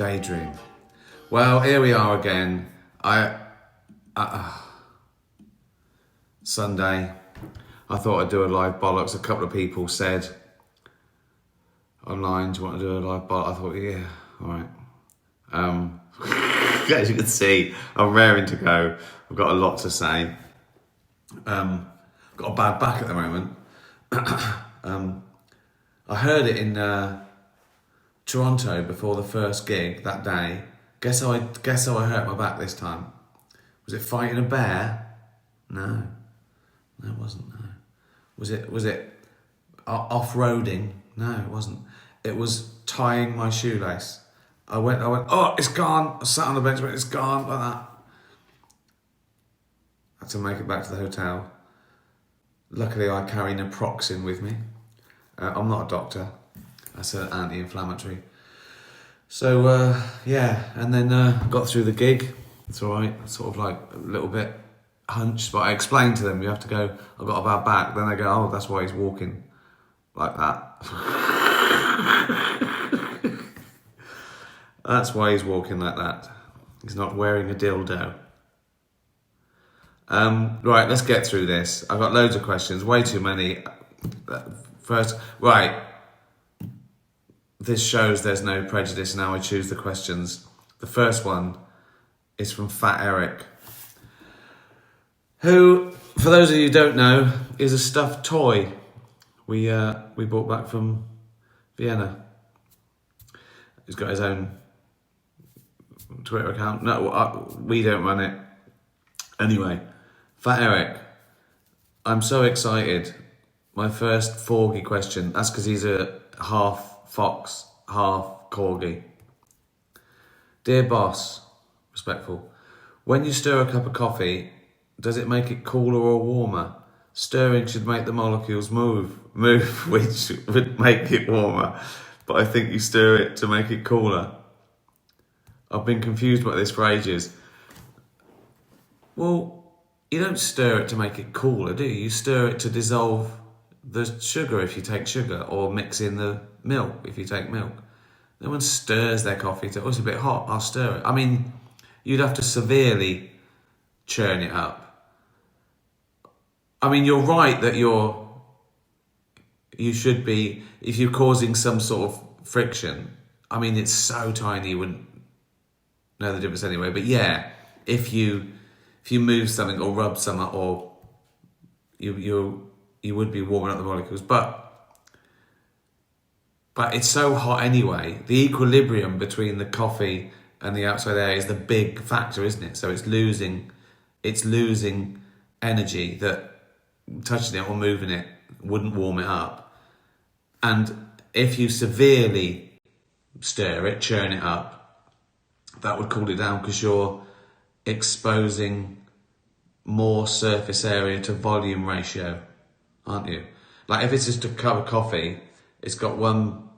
Daydream. Well, here we are again. Sunday. I thought I'd do a live bollocks. A couple of people said online, do you want to do a live bollocks? I thought, yeah, all right. As you can see, I'm raring to go. I've got a lot to say. I've got a bad back at the moment. I heard it in Toronto before the first gig that day. Guess how I hurt my back this time? Was it fighting a bear? No, it wasn't. No, was it off-roading? No, it wasn't. It was tying my shoelace. I went. Oh, it's gone. I sat on the bench, but it's gone like that. I had to make it back to the hotel. Luckily, I carry naproxen with me. I'm not a doctor. That's an anti-inflammatory. So, yeah, and then got through the gig. It's all right, sort of like a little bit hunched, but I explained to them, you have to go, I've got a bad back. Then they go, oh, that's why he's walking like that. That's why he's walking like that. He's not wearing a dildo. Right, let's get through this. I've got loads of questions, way too many. First, right. This shows there's no prejudice. Now I choose the questions. The first one is from Fat Eric, who, for those of you who don't know, is a stuffed toy we brought back from Vienna. He's got his own Twitter account. No, we don't run it. Anyway, Fat Eric, I'm so excited. My first Forgy question. That's because he's a half fox, half corgi. Dear boss, respectful, when you stir a cup of coffee, does it make it cooler or warmer? Stirring should make the molecules move, which would make it warmer, but I think you stir it to make it cooler. I've been confused about this for ages. Well, you don't stir it to make it cooler, do you? You stir it to dissolve the sugar if you take sugar, or mix in the milk if you take milk. No one stirs their coffee to, oh, it's a bit hot, I'll stir it. I mean, you'd have to severely churn it up. I mean, you're right that you should be, if you're causing some sort of friction, I mean, it's so tiny you wouldn't know the difference anyway. But yeah, if you move something or rub something, or you would be warming up the molecules, but it's so hot anyway. The equilibrium between the coffee and the outside air is the big factor, isn't it? So it's losing energy that touching it or moving it wouldn't warm it up. And if you severely stir it, churn it up, that would cool it down because you're exposing more surface area to volume ratio, aren't you? Like if it's just a cup of coffee, it's got one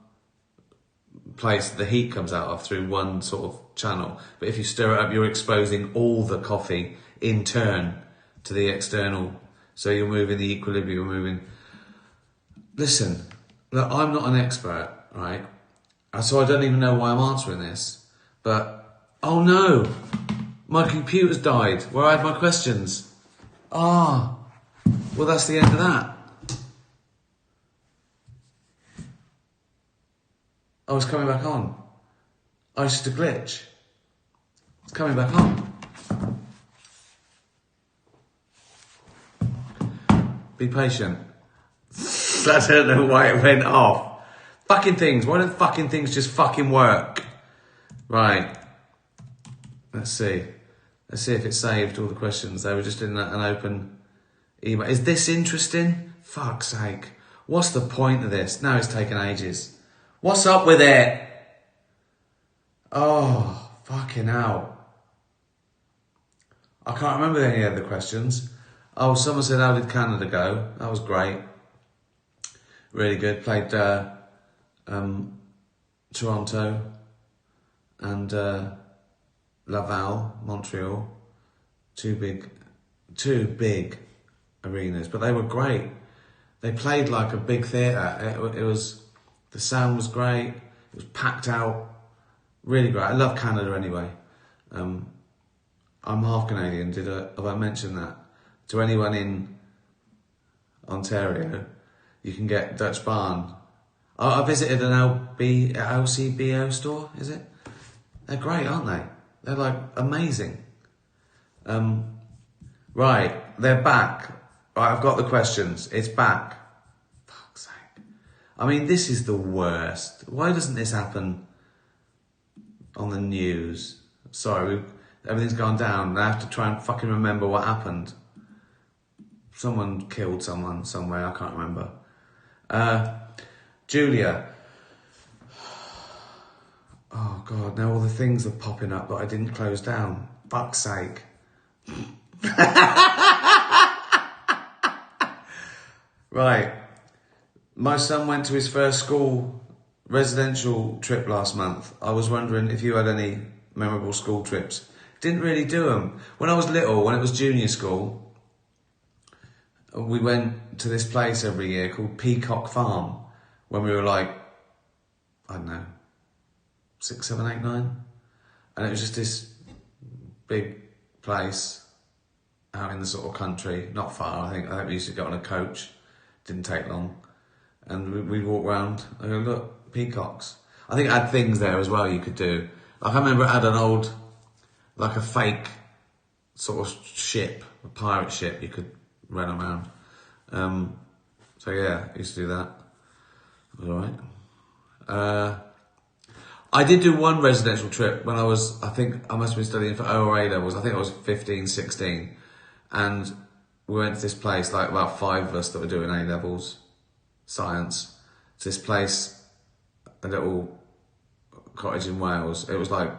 place the heat comes out of through one sort of channel. But if you stir it up, you're exposing all the coffee in turn to the external. So you're moving the equilibrium, you're moving. Listen, look, I'm not an expert, right? So I don't even know why I'm answering this. But, oh no, my computer's died where I had my questions. Well, that's the end of that. Oh, it's coming back on. Oh, it's just a glitch. It's coming back on. Be patient. I don't know why it went off. Fucking things. Why don't fucking things just fucking work? Right. Let's see. Let's see if it saved all the questions. They were just in an open email. Is this interesting? Fuck's sake. What's the point of this? Now it's taken ages. What's up with it? Oh, fucking hell. I can't remember any of the questions. Oh, someone said, how did Canada go? That was great. Really good. Played Toronto and Laval, Montreal. Two big arenas, but they were great. They played like a big theatre. It was, the sound was great. It was packed out. Really great. I love Canada anyway. I'm half Canadian. Have I mentioned that? To anyone in Ontario, you can get Dutch Barn. I visited an LCBO store, is it? They're great, aren't they? They're like amazing. Right, they're back. Right, I've got the questions. It's back. Fuck's sake. I mean, this is the worst. Why doesn't this happen on the news? Sorry, everything's gone down and I have to try and fucking remember what happened. Someone killed someone somewhere, I can't remember. Julia. Oh God, now all the things are popping up that I didn't close down. Fuck's sake. Right. My son went to his first school residential trip last month. I was wondering if you had any memorable school trips. Didn't really do them. When I was little, when it was junior school, we went to this place every year called Peacock Farm when we were like, I don't know, 6, 7, 8, 9. And it was just this big place out in the sort of country, not far. I think we used to get on a coach. Didn't take long. And we walked around. I go, look, peacocks. I think it had things there as well you could do. Like I remember it had an old, like a fake sort of ship, a pirate ship you could run around. So yeah, I used to do that. It was alright. I did do one residential trip when I must have been studying for O or A levels. I think I was 15, 16. And we went to this place, like about 5 of us that were doing A levels, science. It's this place, a little cottage in Wales. It was like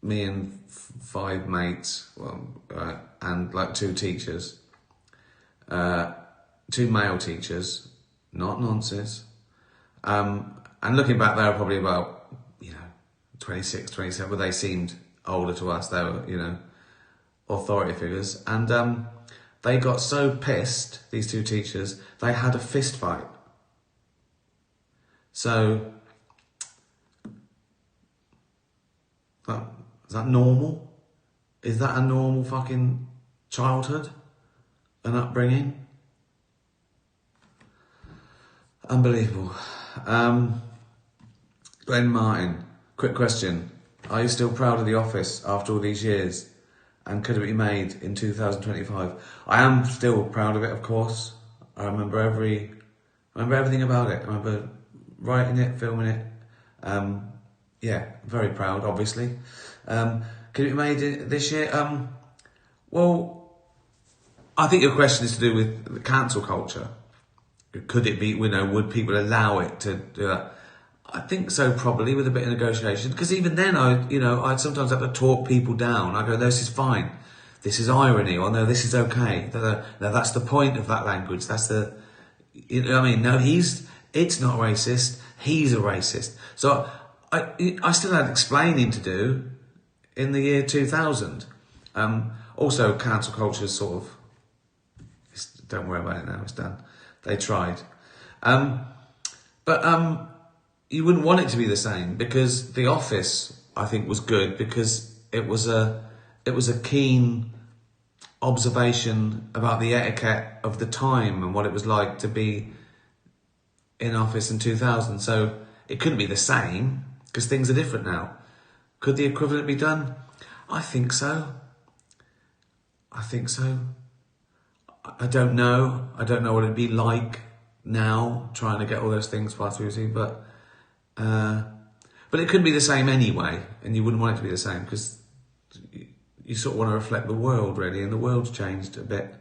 me and 5 mates, and like 2 teachers, 2 male teachers, not nonsense. And looking back, they were probably about, 26, 27, but they seemed older to us. They were, authority figures. And they got so pissed, these 2 teachers, they had a fist fight. So, is that normal? Is that a normal fucking childhood? An upbringing? Unbelievable. Glenn Martin, quick question. Are you still proud of The Office after all these years? And could it be made in 2025? I am still proud of it, of course. I remember everything about it. I remember writing it, filming it. Yeah, very proud, obviously. Could it be made this year? Well, I think your question is to do with the cancel culture. Could it be, would people allow it to do that? I think so, probably, with a bit of negotiation. Because even then, I'd sometimes have to talk people down. I go, this is fine. This is irony. Or no, this is okay. No, that's the point of that language. That's the, no, it's not racist. He's a racist. So I still had explaining to do in the year 2000. Also, cancel culture is sort of, don't worry about it now, it's done. They tried. But you wouldn't want it to be the same, because The Office, I think, was good because it was a keen observation about the etiquette of the time and what it was like to be in office in 2000. So it couldn't be the same because things are different now. Could the equivalent be done? I think so. I don't know. I don't know what it'd be like now, trying to get all those things passed through, but it couldn't be the same anyway, and you wouldn't want it to be the same because you sort of want to reflect the world, really, and the world's changed a bit.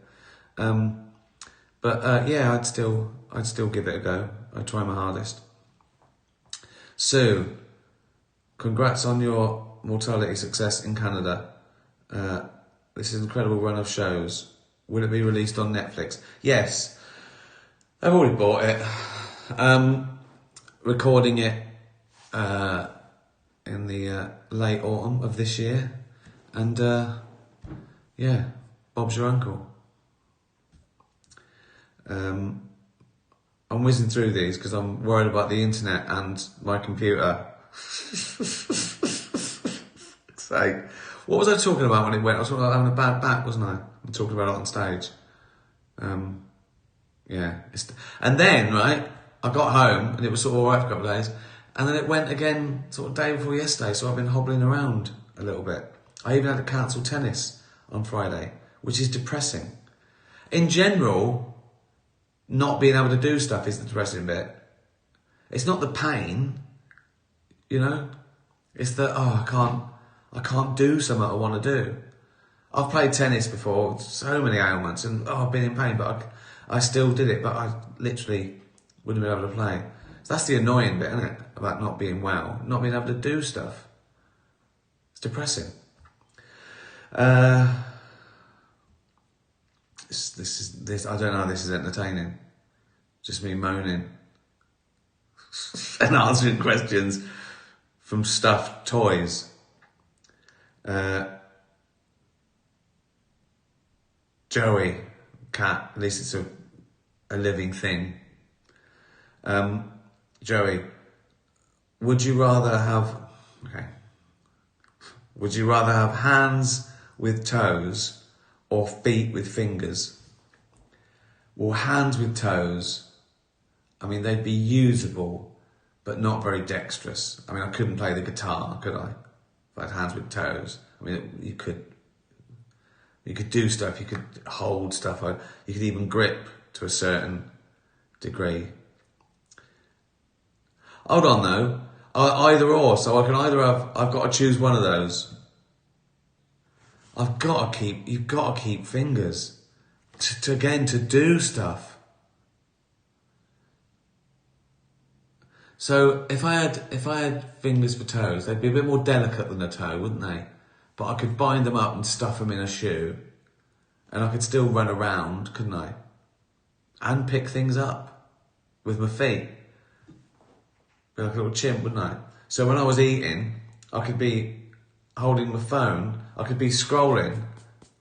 Yeah, I'd still give it a go. I'd try my hardest. Sue, congrats on your mortality success in Canada. This is an incredible run of shows. Will it be released on Netflix? Yes. I've already bought it. Recording it in the late autumn of this year. And yeah, Bob's your uncle. I'm whizzing through these because I'm worried about the internet and my computer. So, what was I talking about when it went? I was talking about having a bad back, wasn't I? I'm talking about it on stage. Yeah. And then, right, I got home and it was sort of alright for a couple of days. And then it went again sort of day before yesterday, so I've been hobbling around a little bit. I even had to cancel tennis on Friday, which is depressing. In general, not being able to do stuff is the depressing bit. It's not the pain, you know? It's that, I can't do something I want to do. I've played tennis before, so many ailments, and I've been in pain, but I still did it, but I literally wouldn't be able to play. So that's the annoying bit, isn't it? About not being well, not being able to do stuff. It's depressing. This I don't know how this is entertaining. Just me moaning and answering questions from stuffed toys. Joey, cat, at least it's a living thing. Joey, would you rather have hands with toes or feet with fingers? Well, hands with toes, I mean, they'd be usable, but not very dexterous. I mean, I couldn't play the guitar, could I? If I had hands with toes. I mean, you could do stuff, you could hold stuff, you could even grip to a certain degree. Hold on though, either or, so I can I've got to choose one of those. You've got to keep fingers to do stuff. So if I had fingers for toes, they'd be a bit more delicate than a toe, wouldn't they? But I could bind them up and stuff them in a shoe, and I could still run around, couldn't I? And pick things up with my feet. Be like a little chimp, wouldn't I? So when I was eating, I could be holding my phone, I could be scrolling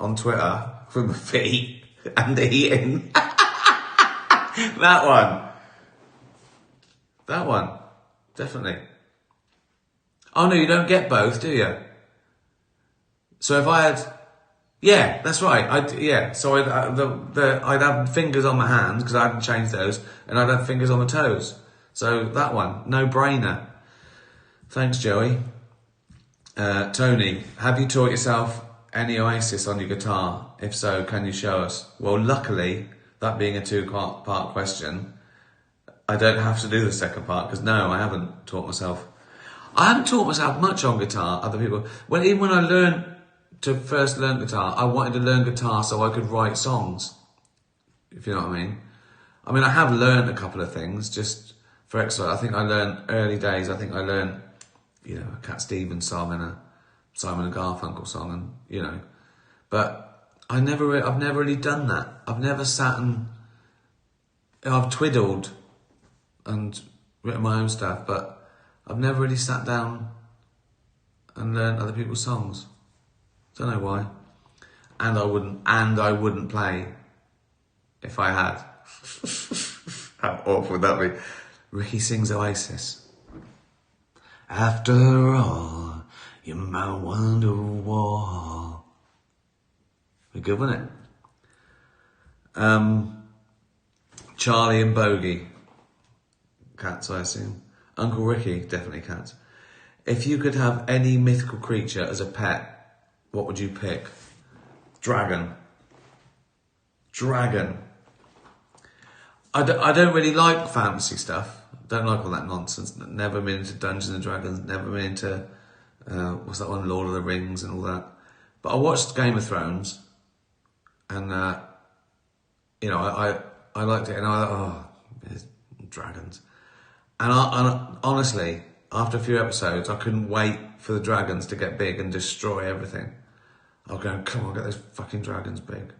on Twitter with my feet and eating. That one, definitely. Oh no, you don't get both, do you? So if I had, yeah, that's right. So I'd have fingers on my hands because I hadn't changed those, and I'd have fingers on my toes. So that one, no brainer. Thanks, Joey. Tony, have you taught yourself any Oasis on your guitar? If so, can you show us? Well, luckily, that being a two-part question, I don't have to do the second part because no, I haven't taught myself. I haven't taught myself much on guitar. Other people, even when I first learn guitar, I wanted to learn guitar so I could write songs. If you know what I mean. I have learned a couple of things just for exercise. I think I learned early days. I think I learned, a Cat Stevens song and a Simon and Garfunkel song, and but I've never really done that. I've never sat and I've twiddled and written my own stuff, but I've never really sat down and learned other people's songs. Don't know why. And I wouldn't play if I had. How awful would that be? Ricky sings Oasis. After all, you might wonder why. Be good, wouldn't it? Charlie and Bogey. Cats, I assume. Uncle Ricky, definitely cats. If you could have any mythical creature as a pet, what would you pick? Dragon. I don't really like fantasy stuff. Don't like all that nonsense. Never been into Dungeons and Dragons. Never been into, what's that one, Lord of the Rings and all that. But I watched Game of Thrones, and I liked it, and there's dragons. And honestly, after a few episodes, I couldn't wait for the dragons to get big and destroy everything. I was going, come on, get those fucking dragons big.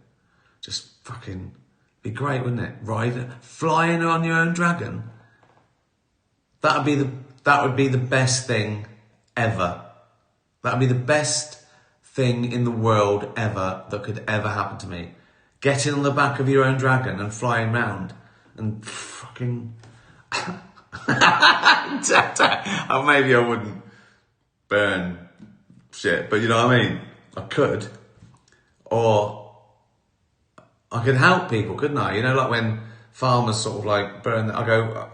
Just fucking be great, wouldn't it? Flying on your own dragon. That would be the best thing ever. That would be the best thing in the world ever that could ever happen to me. Getting on the back of your own dragon and flying round and fucking... Oh, maybe I wouldn't burn shit, but you know what I mean? I could. Or I could help people, couldn't I? You know, like when farmers sort of like burn, I go,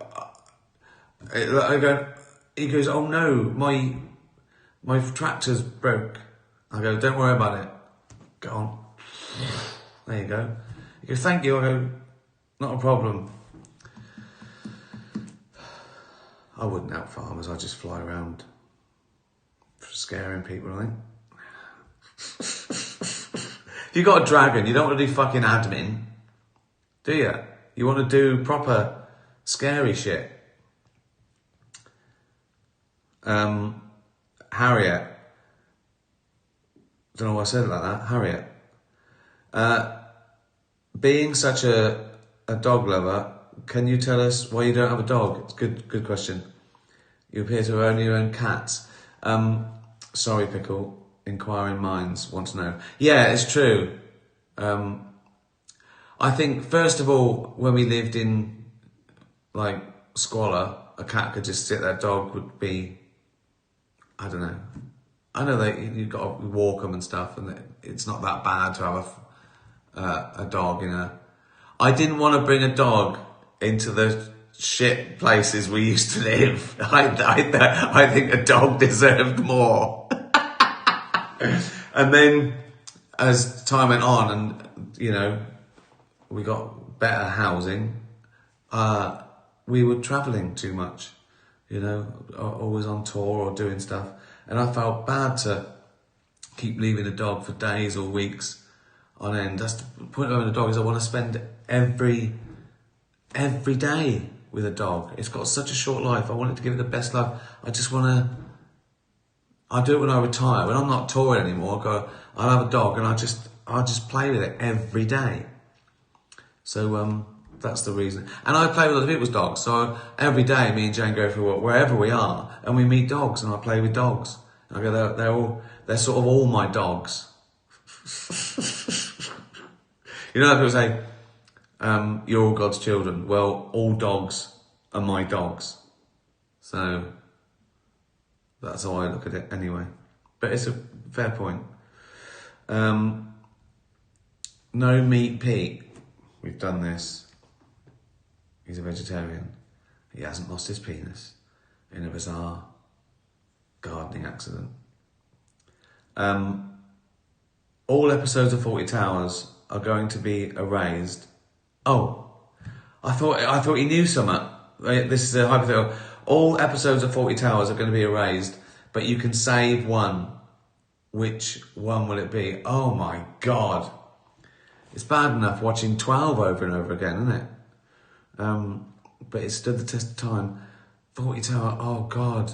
he goes, oh no, my tractor's broke. I go, don't worry about it. Go on. There you go. He goes, thank you. I go, not a problem. I wouldn't help farmers, I'd just fly around scaring people, I think. If you've got a dragon, you don't want to do fucking admin, do you? You want to do proper scary shit. Harriet. Don't know why I said it like that. Harriet. Being such a dog lover, can you tell us why you don't have a dog? It's a good question. You appear to only own cats. Sorry, Pickle. Inquiring minds want to know. Yeah, it's true. I think, first of all, when we lived in, like, squalor, a cat could just sit there. Dog would be, I don't know. I know that you've got to walk them and stuff, and it's not that bad to have a dog in a... I didn't want to bring a dog into the shit places we used to live. I think a dog deserved more. And then, as time went on, and you know, we got better housing, we were travelling too much. You know, always on tour or doing stuff, and I felt bad to keep leaving a dog for days or weeks on end. That's the point of having a dog, is I want to spend every day with a dog. It's got such a short life. I want it to give it the best life. I just want to... I'll do it when I retire. When I'm not touring anymore, I'll have a dog and I'll just play with it every day. So that's the reason. And I play with other people's dogs. So every day, me and Jane go for wherever we are, and we meet dogs, and I play with dogs. And I go, they're sort of all my dogs. You know, like people say, you're all God's children. Well, all dogs are my dogs. So that's how I look at it anyway. But it's a fair point. No Meat Pete. We've done this. He's a vegetarian. He hasn't lost his penis in a bizarre gardening accident. All episodes of Fawlty Towers are going to be erased. Oh, I thought he knew something. This is a hypothetical. All episodes of Fawlty Towers are going to be erased, but you can save one. Which one will it be? Oh my God. It's bad enough watching 12 over and over again, isn't it? But it stood the test of time. Fawlty Tower, oh God.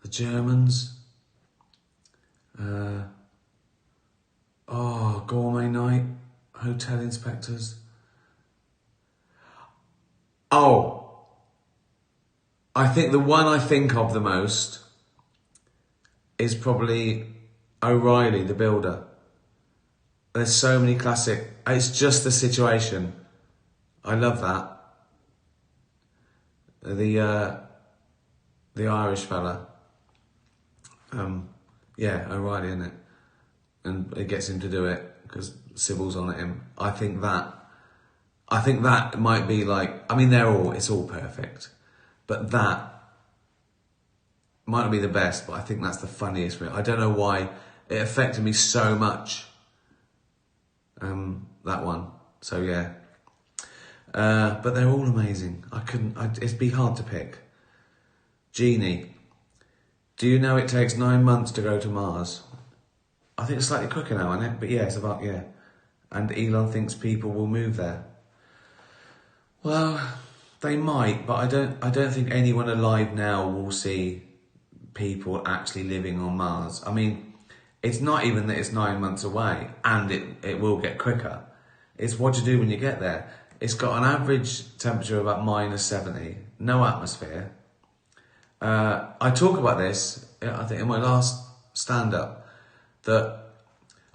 The Germans. Gourmet night. Hotel inspectors. Oh. I think the one I think of the most is probably O'Reilly, the builder. There's so many classic. It's just the situation. I love that. The Irish fella. O'Reilly, isn't it? And it gets him to do it because Sybil's on at him. I think that might be like, I mean, it's all perfect, but that might not be the best, but I think that's the funniest for me. I don't know why it affected me so much. That one. So yeah. But they're all amazing. It'd be hard to pick. Jeannie, do you know it takes 9 months to go to Mars? I think it's slightly quicker now, isn't it? But yeah, it's about, yeah. And Elon thinks people will move there. Well, they might, but I don't think anyone alive now will see people actually living on Mars. I mean, it's not even that it's 9 months away, and it will get quicker. It's what you do when you get there. It's got an average temperature of about -70, no atmosphere. I talk about this, I think, in my last stand-up, that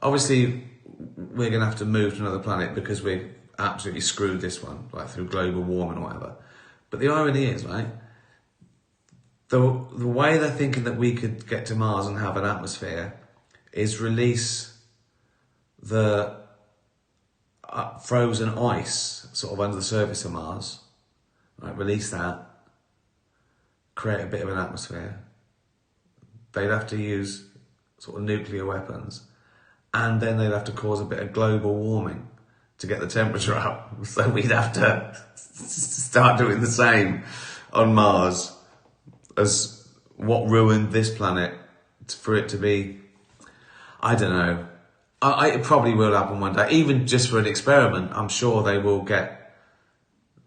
obviously we're going to have to move to another planet because we're absolutely screwed this one, like through global warming or whatever. But the irony is, right, the way they're thinking that we could get to Mars and have an atmosphere is release the frozen ice sort of under the surface of Mars, right, release that, create a bit of an atmosphere. They'd have to use sort of nuclear weapons, and then they'd have to cause a bit of global warming to get the temperature up. So we'd have to start doing the same on Mars as what ruined this planet for it to be. I don't know. It probably will happen one day, even just for an experiment. I'm sure they will get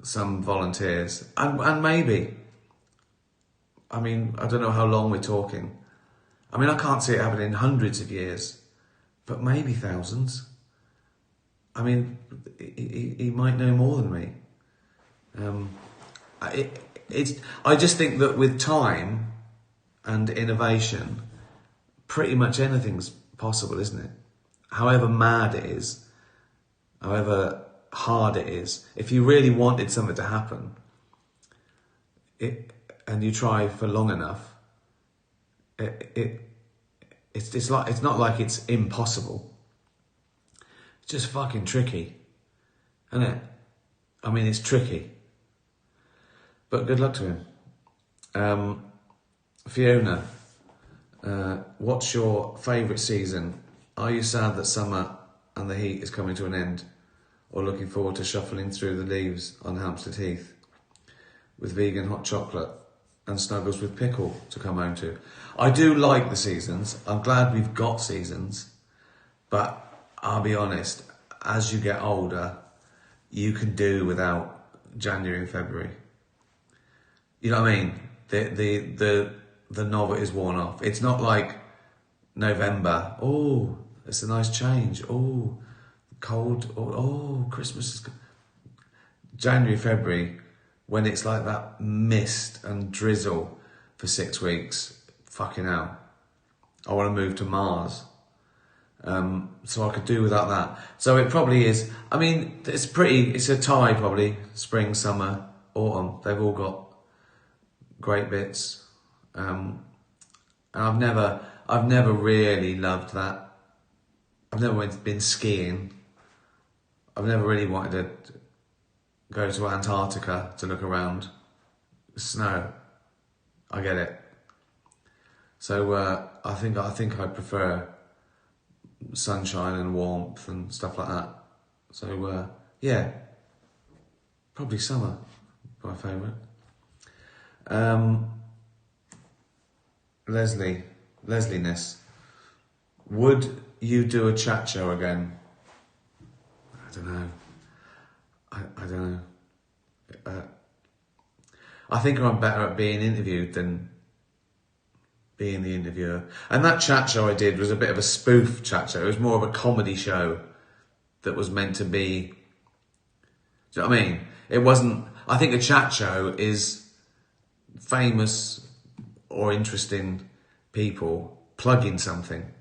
some volunteers, and maybe. I mean, I don't know how long we're talking. I mean, I can't see it happening in hundreds of years, but maybe thousands. I mean, he might know more than me. I just think that with time and innovation, pretty much anything's possible, isn't it? However mad it is, however hard it is, if you really wanted something to happen, and you try for long enough, it's not like it's impossible. It's just fucking tricky, isn't it? I mean, it's tricky. But good luck to him. Fiona, what's your favourite season? Are you sad that summer and the heat is coming to an end, or looking forward to shuffling through the leaves on Hampstead Heath with vegan hot chocolate and snuggles with pickle to come home to? I do like the seasons. I'm glad we've got seasons, but I'll be honest, as you get older, you can do without January and February. You know what I mean? The novelty's worn off. It's not like November. Oh, it's a nice change. Oh, cold. Oh, Christmas is good. January, February, when it's like that mist and drizzle for 6 weeks, fucking hell. I want to move to Mars. So I could do without that. So it probably is. I mean, it's a tie probably. Spring, summer, autumn. They've all got great bits. And I've never really loved that. I've never been skiing. I've never really wanted to go to Antarctica to look around. Snow. I get it. So I think I prefer sunshine and warmth and stuff like that. So yeah, probably summer, my favourite. Leslie-ness. Would you do a chat show again? I don't know. I don't know. I think I'm better at being interviewed than being the interviewer. And that chat show I did was a bit of a spoof chat show. It was more of a comedy show that was meant to be... Do you know what I mean? It wasn't... I think a chat show is famous or interesting people plugging something.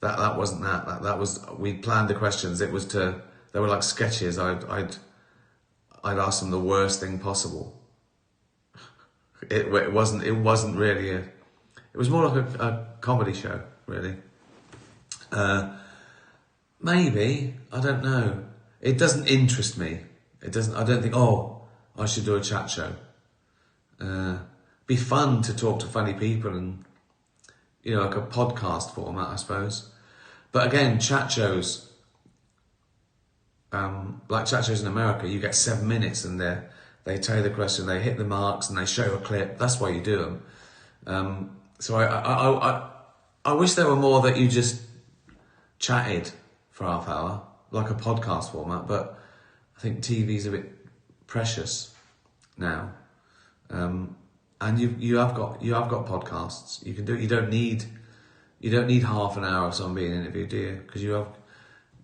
That wasn't that. That was... We planned the questions. It was to... They were like sketches. I'd ask them the worst thing possible. It wasn't really a... It was more like a comedy show, really. Maybe, I don't know. It doesn't interest me. It doesn't. I don't think, I should do a chat show. Be fun to talk to funny people and, like a podcast format, I suppose. But again, chat shows, like chat shows in America, you get 7 minutes and they tell you the question, they hit the marks and they show a clip. That's why you do them. So I wish there were more that you just chatted for half hour, like a podcast format, but I think TV's a bit precious now. And you have got podcasts. You can do it. You don't need half an hour of someone being interviewed, do you? Because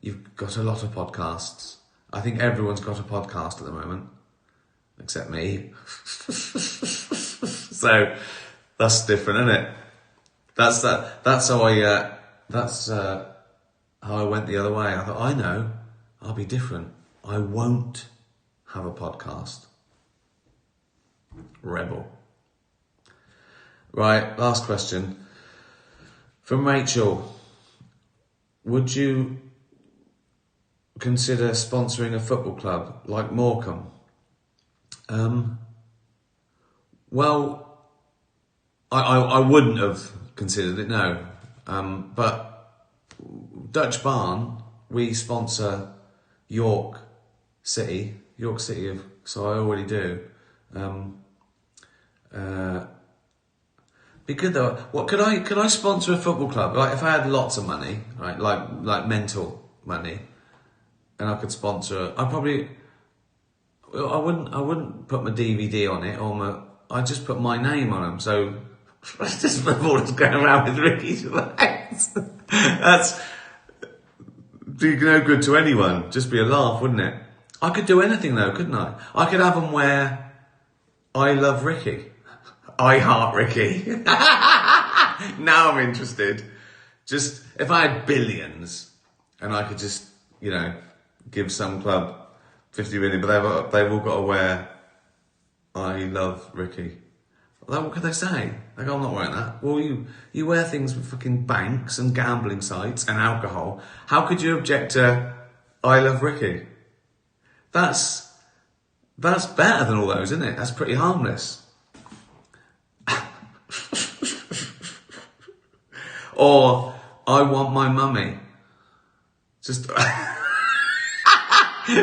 you've got a lot of podcasts. I think everyone's got a podcast at the moment, except me. So that's different, isn't it? That's how I went the other way. I thought, I know, I'll be different. I won't have a podcast. Rebel. Right, last question. From Rachel. Would you consider sponsoring a football club like Morecambe? Well, I wouldn't have considered it, no. But Dutch Barn, we sponsor York City, so I already do. Be good though. What could I sponsor a football club? Like if I had lots of money, right? Like mental money, and I could sponsor. I wouldn't put my DVD on it, I'd just put my name on them. So just footballers going around with Ricky's legs. That's do no good to anyone. Just be a laugh, wouldn't it? I could do anything though, couldn't I? I could have them wear I love Ricky. I heart Ricky. Now I'm interested. Just, if I had billions and I could just, give some club 50 million, but they've all got to wear I love Ricky. Well, what could they say? They go, I'm not wearing that. Well, you wear things with fucking banks and gambling sites and alcohol. How could you object to I love Ricky? That's better than all those, isn't it? That's pretty harmless. Or, I want my mummy. Just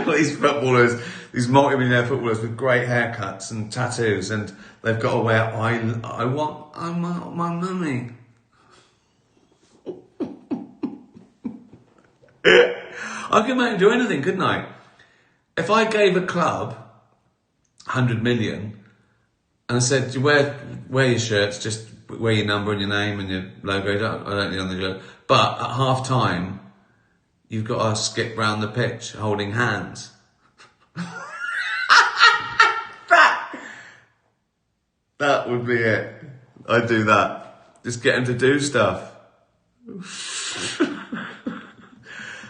these footballers, these multi-millionaire footballers with great haircuts and tattoos, and they've got to wear I want my mummy. I could make them do anything, couldn't I? If I gave a club 100 million and I said, you wear your shirts, just wear your number and your name and your logo. I don't need on the shirt. But at half time, you've got to skip round the pitch holding hands. That would be it. I'd do that. Just get them to do stuff.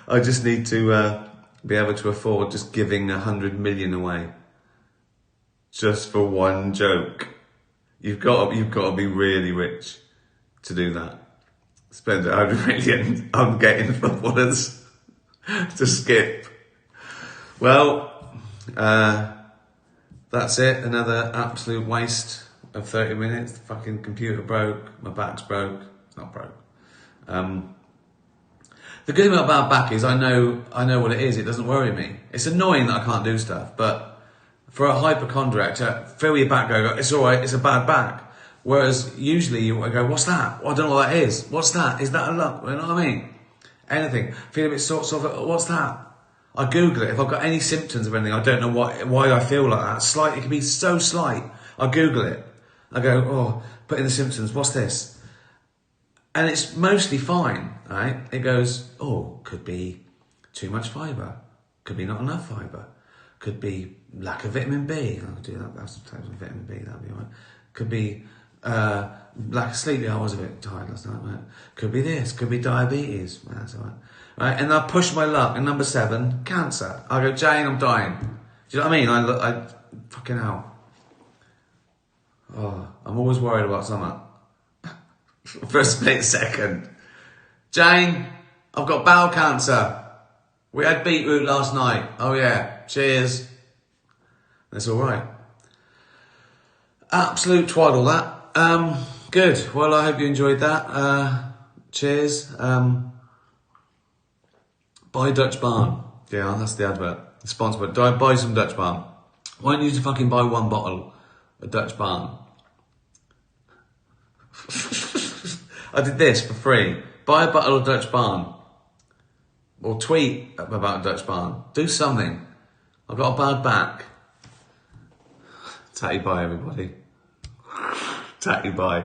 I just need to be able to afford just giving 100 million away. Just for one joke. You've got to be really rich to do that. Spend 100 million on getting footballers to skip. Well, that's it. Another absolute waste of 30 minutes. The fucking computer broke. My back's broke. It's not broke. The good thing about bad back is I know what it is. It doesn't worry me. It's annoying that I can't do stuff, but for a hypochondriac to feel your back go, it's all right, it's a bad back. Whereas usually you go, what's that? Well, I don't know what that is. What's that? Is that a lump? You know what I mean? Anything. Feel a bit sort of, what's that? I Google it. If I've got any symptoms of anything, I don't know why I feel like that. Slight, it can be so slight. I Google it. I go, put in the symptoms. What's this? And it's mostly fine, right? It goes, could be too much fibre. Could be not enough fibre. Could be lack of vitamin B. I'll do that. Have some types of vitamin B. That'll be all right. Could be lack of sleep. I was a bit tired last night. Right? Could be this. Could be diabetes. Well, that's all right. Right, and I push my luck. And number 7, cancer. I go, Jane, I'm dying. Do you know what I mean? I fucking hell. I'm always worried about something. For a split second. Jane, I've got bowel cancer. We had beetroot last night. Oh yeah, cheers. That's all right. Absolute twaddle that. Good. Well, I hope you enjoyed that. Cheers. Buy Dutch Barn. Yeah, that's the advert. The sponsor. Buy some Dutch Barn. Why don't you just fucking buy one bottle of Dutch Barn? I did this for free. Buy a bottle of Dutch Barn. Or tweet about Dutch Barn. Do something. I've got a bad back. Tatty bye, everybody. Tatty bye.